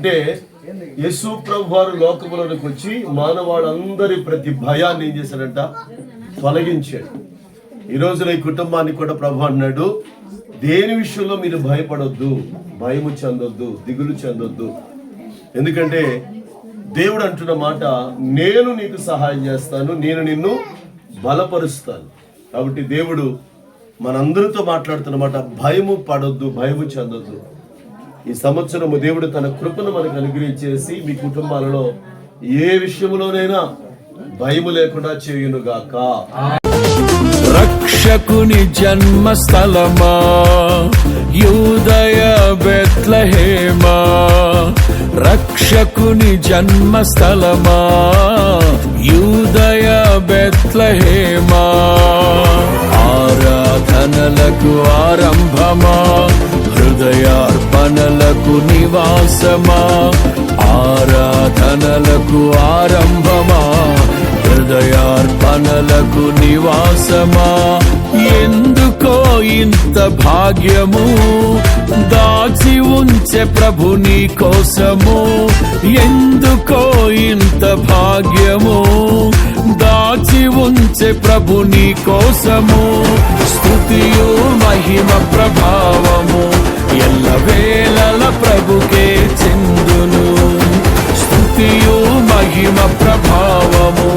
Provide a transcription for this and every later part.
అంటే యేసు ప్రభు వారు లోకములోనికి వచ్చి మానవాళ్ళందరి ప్రతి భయాన్ని ఏం చేశాడంట? తొలగించాడు. ఈ రోజున ఈ కుటుంబానికి కూడా ప్రభు అన్నాడు, దేని విషయంలో మీరు భయపడొద్దు, భయము చెందొద్దు, దిగులు చెందొద్దు. ఎందుకంటే దేవుడు అంటున్న మాట, నేను నీకు సహాయం చేస్తాను, నేను నిన్ను బలపరుస్తాను. కాబట్టి దేవుడు మనందరితో మాట్లాడుతున్నమాట, భయము పడొద్దు, భయము చెందొద్దు. ఈ సంవత్సరము దేవుడు తన కృపను మనకు అనుగ్రహించేసి మీ కుటుంబాలలో ఏ విషయంలోనైనా భయము లేకుండా చేయునుగాక. రక్షకుని జన్మస్థలమా యూదయ బెత్లెహేమా, రక్షకుని జన్మస్థలమా యూదయ బెత్లెహేమా, ఆరాధనలకు ఆరంభమా హృదయార్పణలకు నివాసమా, ఆరాధనలకు ఆరంభమా హృదయార్పణలకు నివాసమా, ఎందుకో ఇంత భాగ్యము దాచి ఉంచే ప్రభు నీ కోసము, ఎందుకో ఇంత భాగ్యము దాచి ఉంచే ప్రభు నీ కోసము, స్తుతియు మహిమ ప్రభావము ఎల్లవేళల ప్రభుకే చెందును, స్తుతియు మహిమ ప్రభావము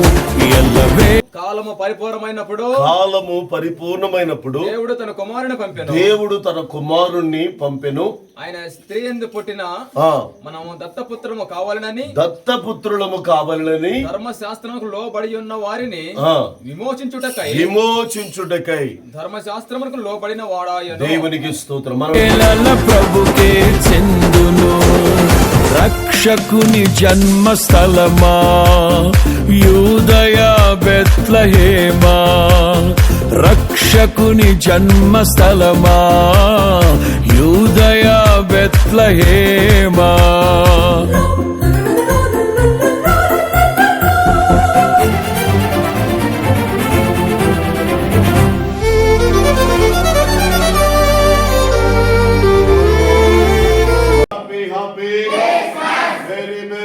ఎల్లవే. కాలము పరిపూర్ణమైనప్పుడు దేవుడు తన కుమారుని పంపెను. దేవుడు తన కుమారుణ్ణి పంపెను. ఆయన స్త్రీ యందు పుట్టిన మనము దత్తపుత్రము కావాలని ధర్మశాస్త్రముకు లోబడి ఉన్న వారిని విమోచించుటకై ధర్మశాస్త్రముకు లోబడిన వాడాయను. దేవునికి స్తోత్రం. ప్రభుకే చెందును. రక్షకుని జన్మస్థలమా యూదయ బెత్లెహేమా, రక్షకుని జన్మస్థలమా యూదయ బెత్లెహేమా. Happy, very, very